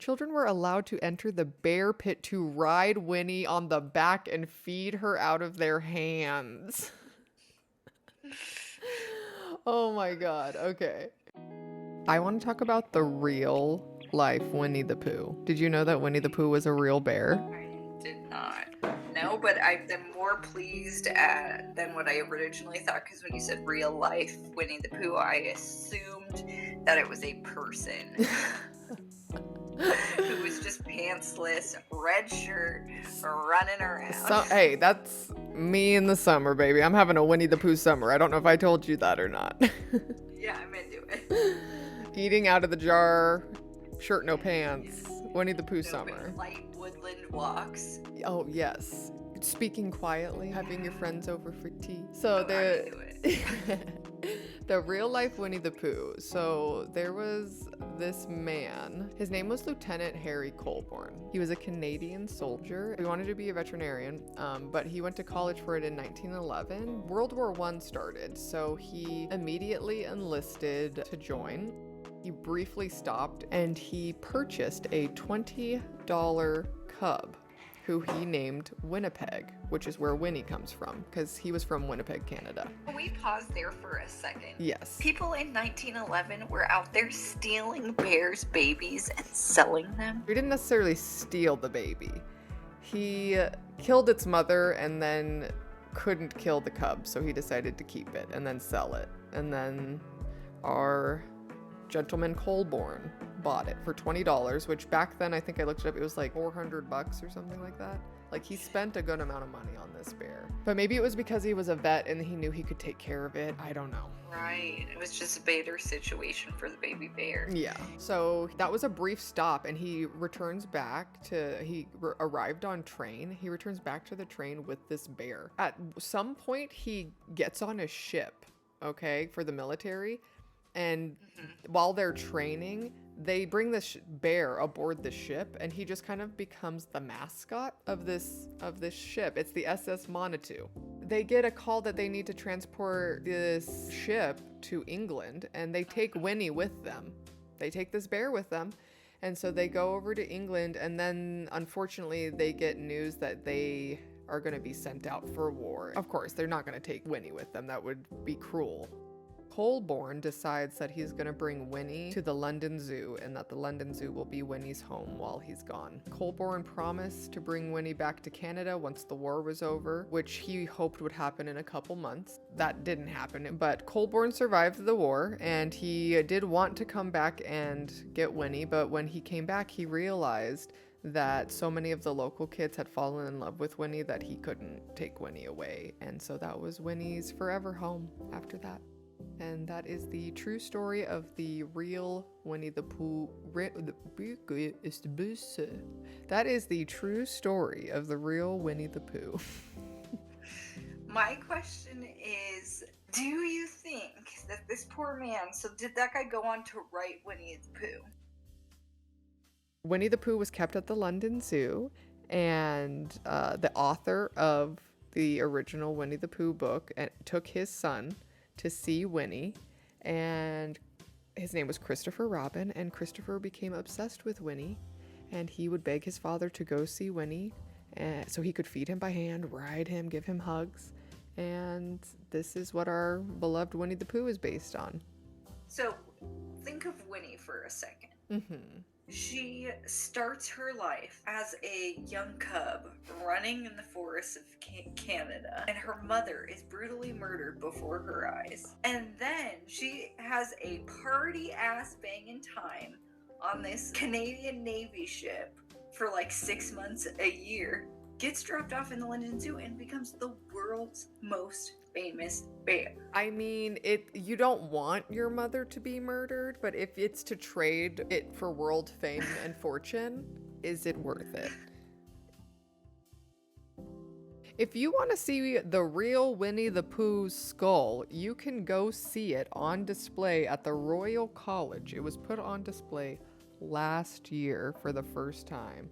children were allowed to enter the bear pit to ride Winnie on the back and feed her out of their hands. Oh my God. Okay. I want to talk about the real life Winnie the Pooh. Did you know that Winnie the Pooh was a real bear? I did not. No, but I've been more pleased than what I originally thought, because when you said real life Winnie the Pooh, I assumed that it was a person who was just pantsless, red shirt, running around. Hey, that's me in the summer, baby. I'm having a Winnie the Pooh summer. I don't know if I told you that or not. Yeah, I'm into it. Eating out of the jar, shirt no pants, Winnie the Pooh No summer. light woodland walks. Oh, yes. Speaking quietly, having your friends over for tea. So I'm into it. the real life Winnie the Pooh. So there was this man. His name was Lieutenant Harry Colborne. He was a Canadian soldier. He wanted to be a veterinarian, but he went to college for it in 1911. World War I started, so he immediately enlisted to join. He briefly stopped and he purchased a $20 cub who he named Winnipeg, which is where Winnie comes from, because he was from Winnipeg, Canada. Can we pause there for a second? Yes. People in 1911 were out there stealing bears' babies and selling them. He didn't necessarily steal the baby. He killed its mother and then couldn't kill the cub, so he decided to keep it and then sell it. And then our gentleman Colborne bought it for $20, which back then, I think I looked it up, it was like $400 or something like that. Like, he spent a good amount of money on this bear. But maybe it was because he was a vet and he knew he could take care of it. I don't know. Right. It was just a better situation for the baby bear. Yeah. So that was a brief stop, and he returns back to, arrived on train. He returns back to the train with this bear. At some point, he gets on a ship, okay, for the military. And while they're training, they bring this bear aboard the ship, and he just kind of becomes the mascot of this ship. It's the SS Manitou. They get a call that they need to transport this ship to England, and they take Winnie with them. They take this bear with them, and so they go over to England, and then unfortunately they get news that they are going to be sent out for war. Of course, they're not going to take Winnie with them. That would be cruel. Colborne decides that he's going to bring Winnie to the London Zoo, and that the London Zoo will be Winnie's home while he's gone. Colborne promised to bring Winnie back to Canada once the war was over, which he hoped would happen in a couple months. That didn't happen, but Colborne survived the war, and he did want to come back and get Winnie, but when he came back, he realized that so many of the local kids had fallen in love with Winnie that he couldn't take Winnie away, and so that was Winnie's forever home after that. And that is the true story of the real Winnie the Pooh. That is the true story of the real Winnie the Pooh. My question is, do you think that this poor man, so did that guy go on to write Winnie the Pooh? Winnie the Pooh was kept at the London Zoo, and the author of the original Winnie the Pooh book took his son to see Winnie, and his name was Christopher Robin, and Christopher became obsessed with Winnie, and he would beg his father to go see Winnie so he could feed him by hand, ride him, give him hugs, and this is what our beloved Winnie the Pooh is based on. So think of Winnie for a second. Mm-hmm. She starts her life as a young cub running in the forests of Canada, and her mother is brutally murdered before her eyes. And then she has a party-ass banging time on this Canadian Navy ship for like 6 months a year, gets dropped off in the London Zoo, and becomes the world's most famous bear. I mean, you don't want your mother to be murdered, but if it's to trade it for world fame and fortune, is it worth it? If you want to see the real Winnie the Pooh's skull, you can go see it on display at the Royal College. It was put on display last year for the first time.